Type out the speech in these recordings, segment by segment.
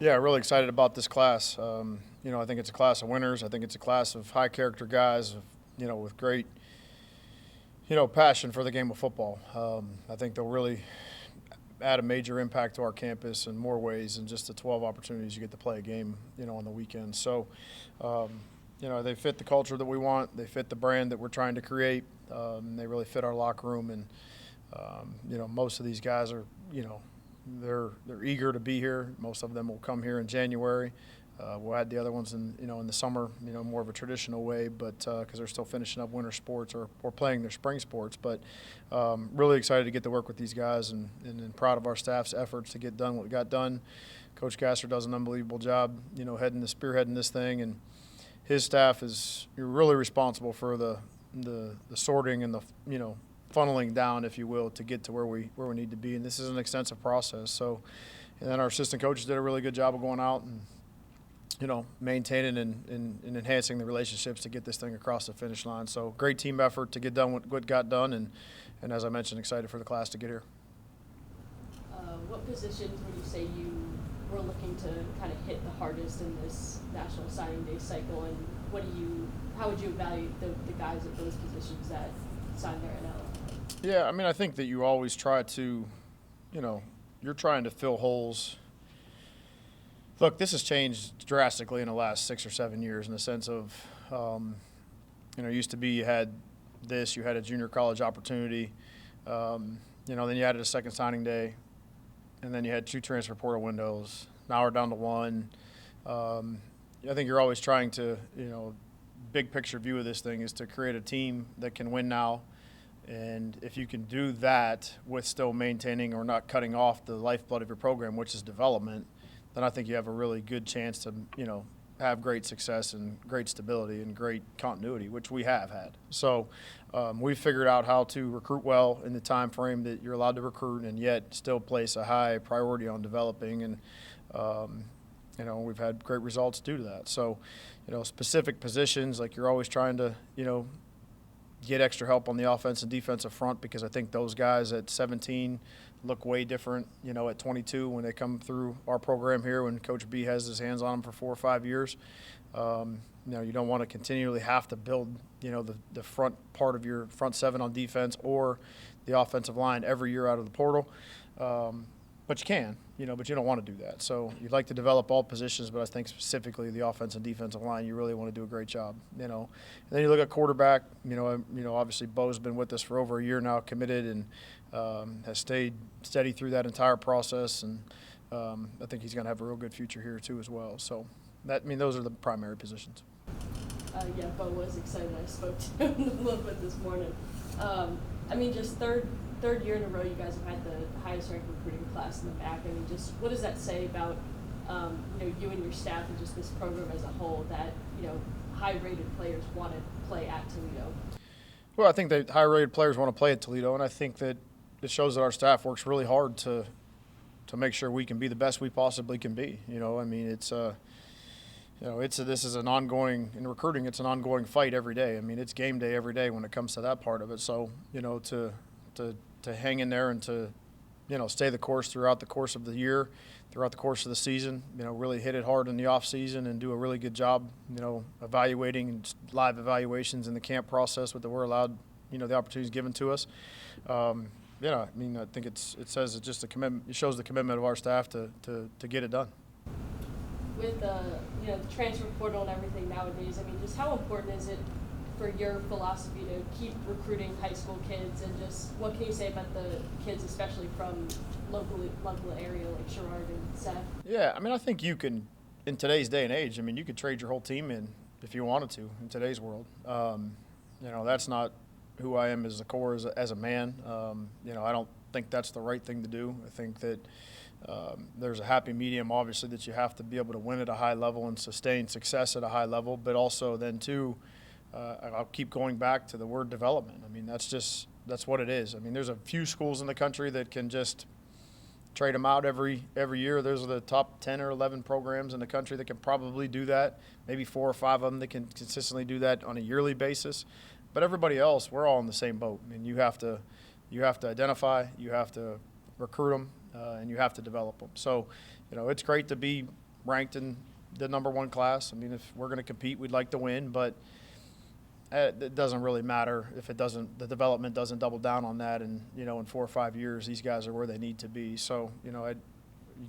Yeah, really excited about this class. I think it's a class of winners. I think it's a class of high character guys, with great, passion for the game of football. I think they'll really add a major impact to our campus in more ways than just the 12 opportunities you get to play a game, on the weekend. So, they fit the culture that we want. They fit the brand that we're trying to create. They really fit our locker room, and most of these guys are, they're eager to be here. Most of them will come here in January. We'll add the other ones in the summer, more of a traditional way, but because they're still finishing up winter sports or playing their spring sports. But really excited to get to work with these guys and proud of our staff's efforts to get done what we got done. Coach Gasser does an unbelievable job, spearheading this thing, and his staff is really responsible for the sorting and the funneling down, if you will, to get to where we need to be. And this is an extensive process. So, and then our assistant coaches did a really good job of going out and maintaining and enhancing the relationships to get this thing across the finish line. So great team effort to get done what got done, and as I mentioned, excited for the class to get here. What positions would you say you were looking to kind of hit the hardest in this National Signing Day cycle, and how would you evaluate the guys at those positions that signed their NL? Yeah, I think that you always try to, you're trying to fill holes. Look, this has changed drastically in the last 6 or 7 years in the sense of, used to be you had a junior college opportunity, then you added a second signing day, and then you had 2 transfer portal windows. Now we're down to 1. I think you're always trying to, big picture view of this thing is to create a team that can win now. And if you can do that with still maintaining or not cutting off the lifeblood of your program, which is development, then I think you have a really good chance to, have great success and great stability and great continuity, which we have had. So we've figured out how to recruit well in the time frame that you're allowed to recruit, and yet still place a high priority on developing. And, we've had great results due to that. So, specific positions, like you're always trying to, get extra help on the offense and defensive front, because I think those guys at 17 look way different, at 22 when they come through our program here, when Coach B has his hands on them for 4 or 5 years. You don't want to continually have to build, the front part of your front 7 on defense or the offensive line every year out of the portal. But you can, but you don't want to do that. So you'd like to develop all positions, but I think specifically the offense and defensive line, you really want to do a great job, And then you look at quarterback, obviously Bo's been with us for over a year now, committed, and has stayed steady through that entire process. And I think he's going to have a real good future here too as well. So those are the primary positions. Yeah, Bo was excited. I spoke to him a little bit this morning. Just third year in a row, you guys have had the highest ranked recruiting class in the MAC. Just what does that say about you and your staff and just this program as a whole, that high-rated players want to play at Toledo? Well, I think that high-rated players want to play at Toledo, and I think that it shows that our staff works really hard to make sure we can be the best we possibly can be. This is an ongoing, in recruiting, it's an ongoing fight every day. It's game day every day when it comes to that part of it. So, to hang in there and to, stay the course throughout the course of the year, throughout the course of the season, really hit it hard in the off season and do a really good job, evaluating and live evaluations in the camp process that we're allowed, the opportunities given to us. I think it says it's just a commitment. It shows the commitment of our staff to get it done. With the transfer portal and everything nowadays, just how important is it for your philosophy to keep recruiting high school kids, and just what can you say about the kids, especially from local area like Sherrard and Seth? Yeah, I think you can, in today's day and age, you could trade your whole team in if you wanted to in today's world. That's not who I am as a core, as a man. I don't think that's the right thing to do. I think that there's a happy medium, obviously, that you have to be able to win at a high level and sustain success at a high level, but also then too, I'll keep going back to the word development. That's what it is. There's a few schools in the country that can just trade them out every year. Those are the top 10 or 11 programs in the country that can probably do that. Maybe 4 or 5 of them that can consistently do that on a yearly basis. But everybody else, we're all in the same boat. You have to identify, you have to recruit them, and you have to develop them. So, it's great to be ranked in the #1 class. I mean, if we're going to compete, we'd like to win, but it doesn't really matter if the development doesn't double down on that. And, in 4 or 5 years, these guys are where they need to be. So, you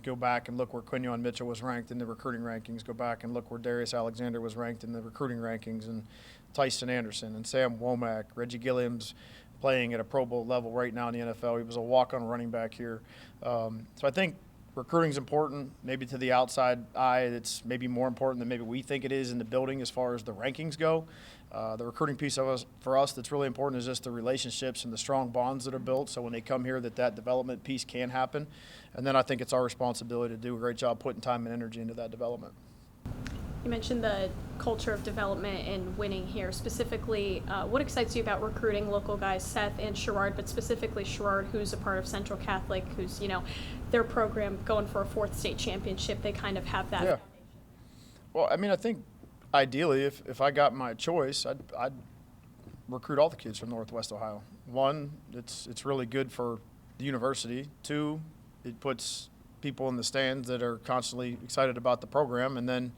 go back and look where Quinion Mitchell was ranked in the recruiting rankings. Go back and look where Darius Alexander was ranked in the recruiting rankings, and Tyson Anderson and Sam Womack, Reggie Gilliam's playing at a Pro Bowl level right now in the NFL. He was a walk-on running back here. So I think recruiting's important. Maybe to the outside eye, it's maybe more important than maybe we think it is in the building as far as the rankings go. The recruiting piece for us that's really important is just the relationships and the strong bonds that are built, so when they come here that development piece can happen. And then I think it's our responsibility to do a great job putting time and energy into that development. You mentioned the culture of development and winning here. Specifically, what excites you about recruiting local guys, Seth and Sherrard, but specifically Sherrard, who's a part of Central Catholic, who's, their program going for a 4th state championship. They kind of have that. Yeah. Well, I mean, I think ideally, if I got my choice, I'd recruit all the kids from Northwest Ohio. 1, it's really good for the university. 2, it puts people in the stands that are constantly excited about the program, and then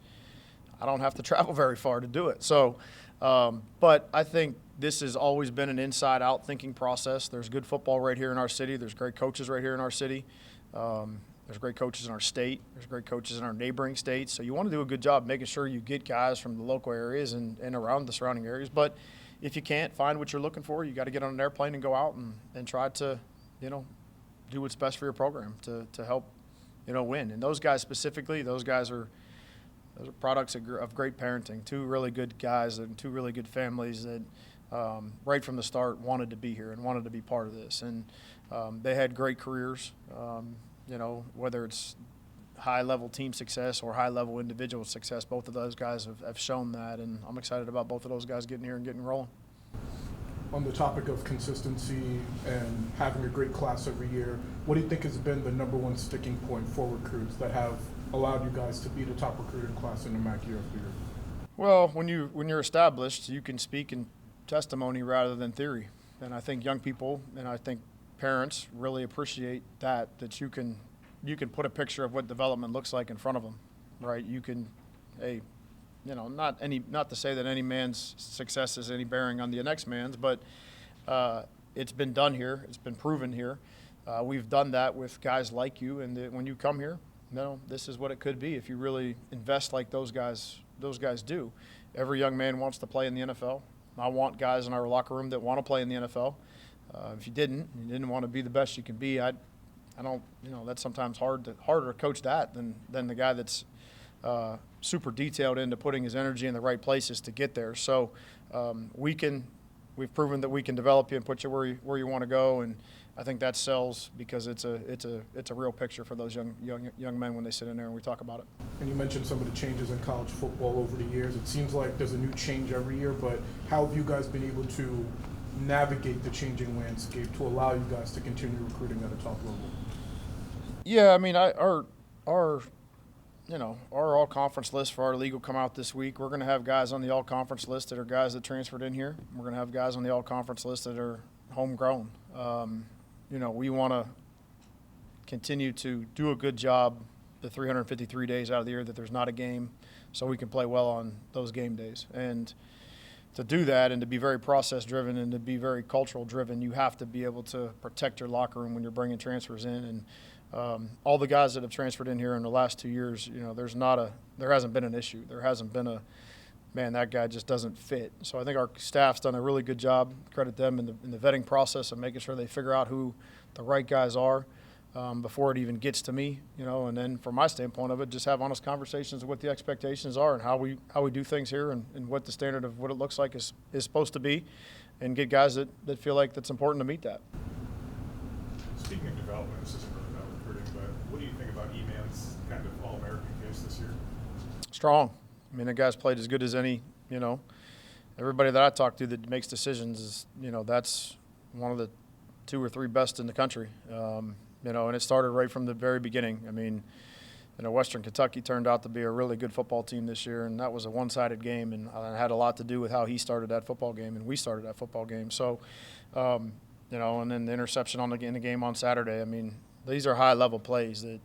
I don't have to travel very far to do it. So, but I think this has always been an inside-out thinking process. There's good football right here in our city. There's great coaches right here in our city. There's great coaches in our state. There's great coaches in our neighboring states. So you want to do a good job making sure you get guys from the local areas and around the surrounding areas. But if you can't find what you're looking for, you got to get on an airplane and go out and try to, do what's best for your program to help, win. And those guys specifically, those are products of great parenting. 2 really good guys and 2 really good families that right from the start wanted to be here and wanted to be part of this. And they had great careers, whether it's high-level team success or high-level individual success. Both of those guys have shown that, and I'm excited about both of those guys getting here and getting rolling. On the topic of consistency and having a great class every year, what do you think has been the #1 sticking point for recruits that have allowed you guys to be the top recruiting class in the MAC year after year? Well, when you're established, you can speak in testimony rather than theory. And I think young people and I think parents really appreciate that you can put a picture of what development looks like in front of them, right? You can, not to say that any man's success has any bearing on the next man's, but it's been done here. It's been proven here. We've done that with guys like you, and when you come here, this is what it could be if you really invest like those guys do. Every young man wants to play in the NFL. I want guys in our locker room that want to play in the NFL. If you didn't want to be the best you can be, I don't, that's sometimes harder to coach that than the guy that's super detailed into putting his energy in the right places to get there. So we've proven that we can develop you and put you where you want to go, and I think that sells because it's a real picture for those young men when they sit in there and we talk about it. And you mentioned some of the changes in college football over the years. It seems like there's a new change every year, but how have you guys been able to navigate the changing landscape to allow you guys to continue recruiting at a top level? Yeah, I mean, our all-conference list for our league will come out this week. We're going to have guys on the all-conference list that are guys that transferred in here. We're going to have guys on the all-conference list that are homegrown. We want to continue to do a good job the 353 days out of the year that there's not a game, so we can play well on those game days. And to do that and to be very process-driven and to be very cultural-driven, you have to be able to protect your locker room when you're bringing transfers in. And all the guys that have transferred in here in the last 2 years, there hasn't been an issue. There hasn't been man, that guy just doesn't fit. So I think our staff's done a really good job. Credit them in the vetting process of making sure they figure out who the right guys are before it even gets to me. And then from my standpoint of it, just have honest conversations of what the expectations are and how we do things here and what the standard of what it looks like is supposed to be, and get guys that feel like that's important to meet that. Speaking of development, this isn't really about recruiting, but what do you think about E-Man's kind of All-American case this year? Strong. I mean, the guy's played as good as any, everybody that I talk to that makes decisions is, that's one of the 2 or 3 best in the country. And it started right from the very beginning. I mean, Western Kentucky turned out to be a really good football team this year, and that was a one-sided game, and it had a lot to do with how he started that football game and we started that football game. So, and then the interception in the game on Saturday. I mean, these are high-level plays that,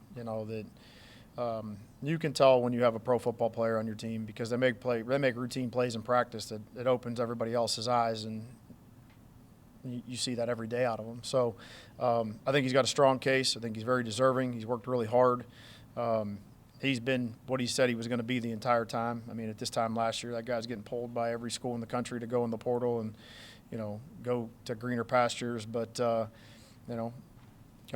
You can tell when you have a pro football player on your team because they make routine plays in practice that it opens everybody else's eyes, and you see that every day out of him. So I think he's got a strong case. I think he's very deserving. He's worked really hard. He's been what he said he was going to be the entire time. I mean, at this time last year, that guy's getting pulled by every school in the country to go in the portal and, go to greener pastures. But, going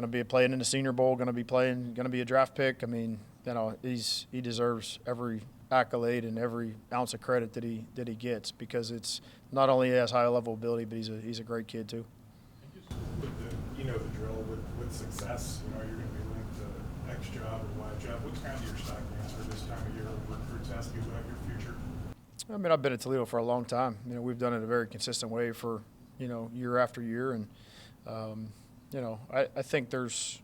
to be playing in the Senior Bowl, going to be a draft pick. I mean, he deserves every accolade and every ounce of credit that he gets, because it's not only has high level ability, but he's a great kid too. Just with the drill with success, you're going to be linked to X job or Y job. What's kind of your stock answer this time of year when recruits ask you about your future? I mean, I've been at Toledo for a long time. We've done it a very consistent way for, year after year. And, I think there's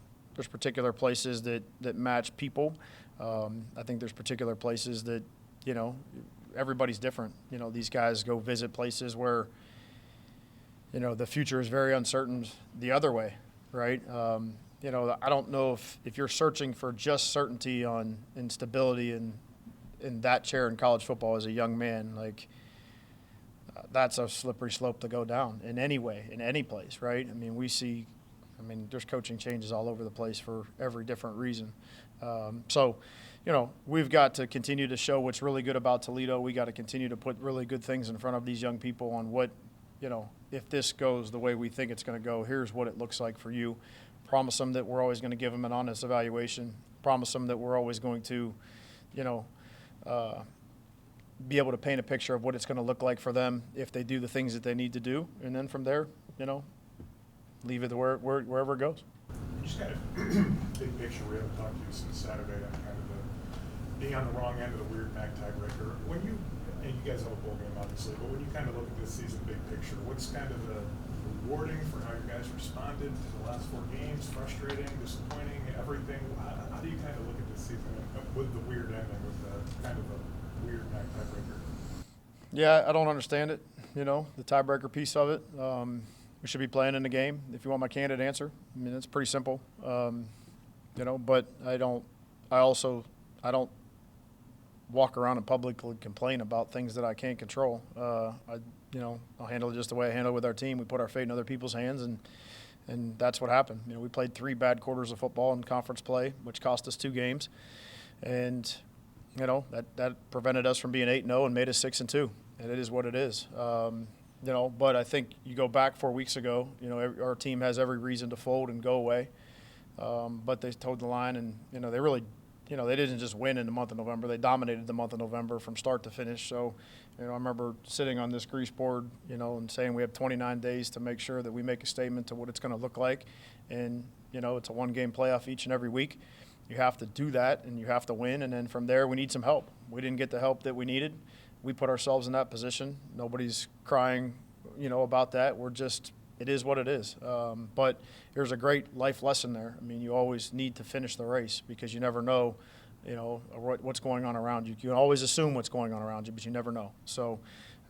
particular places that match people. I think there's particular places that, everybody's different. These guys go visit places where, the future is very uncertain the other way, right? I don't know if you're searching for just certainty and stability in that chair in college football as a young man, that's a slippery slope to go down in any way, in any place, right? I mean, there's coaching changes all over the place for every different reason. So, we've got to continue to show what's really good about Toledo. We got to continue to put really good things in front of these young people on what, if this goes the way we think it's going to go, here's what it looks like for you. Promise them that we're always going to give them an honest evaluation. Promise them that we're always going to, be able to paint a picture of what it's going to look like for them if they do the things that they need to do. And then from there, leave it to wherever it goes. Just kind of big picture, we haven't talked to you since Saturday on kind of being on the wrong end of the weird MAC tiebreaker. And you guys have a bowl game obviously, but when you kind of look at this season big picture, what's kind of the rewarding for how you guys responded to the last 4 games? Frustrating, disappointing, everything? How do you kind of look at this season with the weird ending, with the kind of a weird MAC tiebreaker? Yeah, I don't understand it, the tiebreaker piece of it. We should be playing in the game, if you want my candid answer. I mean, it's pretty simple, but I don't walk around and publicly complain about things that I can't control. I'll handle it just the way I handle it with our team. We put our fate in other people's hands, and that's what happened. We played 3 bad quarters of football in conference play, which cost us 2 games. And, that prevented us from being 8-0 and made us 6-2. And it is what it is. But I think you go back 4 weeks ago, our team has every reason to fold and go away. But they toed the line, and, they really, they didn't just win in the month of November. They dominated the month of November from start to finish. So, I remember sitting on this grease board, and saying we have 29 days to make sure that we make a statement to what it's going to look like. And, it's a 1-game playoff each and every week. You have to do that, and you have to win. And then from there, we need some help. We didn't get the help that we needed. We put ourselves in that position. Nobody's crying, about that. It is what it is. But there's a great life lesson there. I mean, you always need to finish the race because you never know, what's going on around you. You can always assume what's going on around you, but you never know. So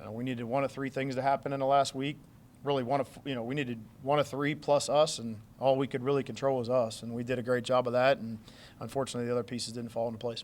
we needed 1 of 3 things to happen in the last week. Really, we needed 1 of 3 plus us, and all we could really control was us. And we did a great job of that. And unfortunately, the other pieces didn't fall into place.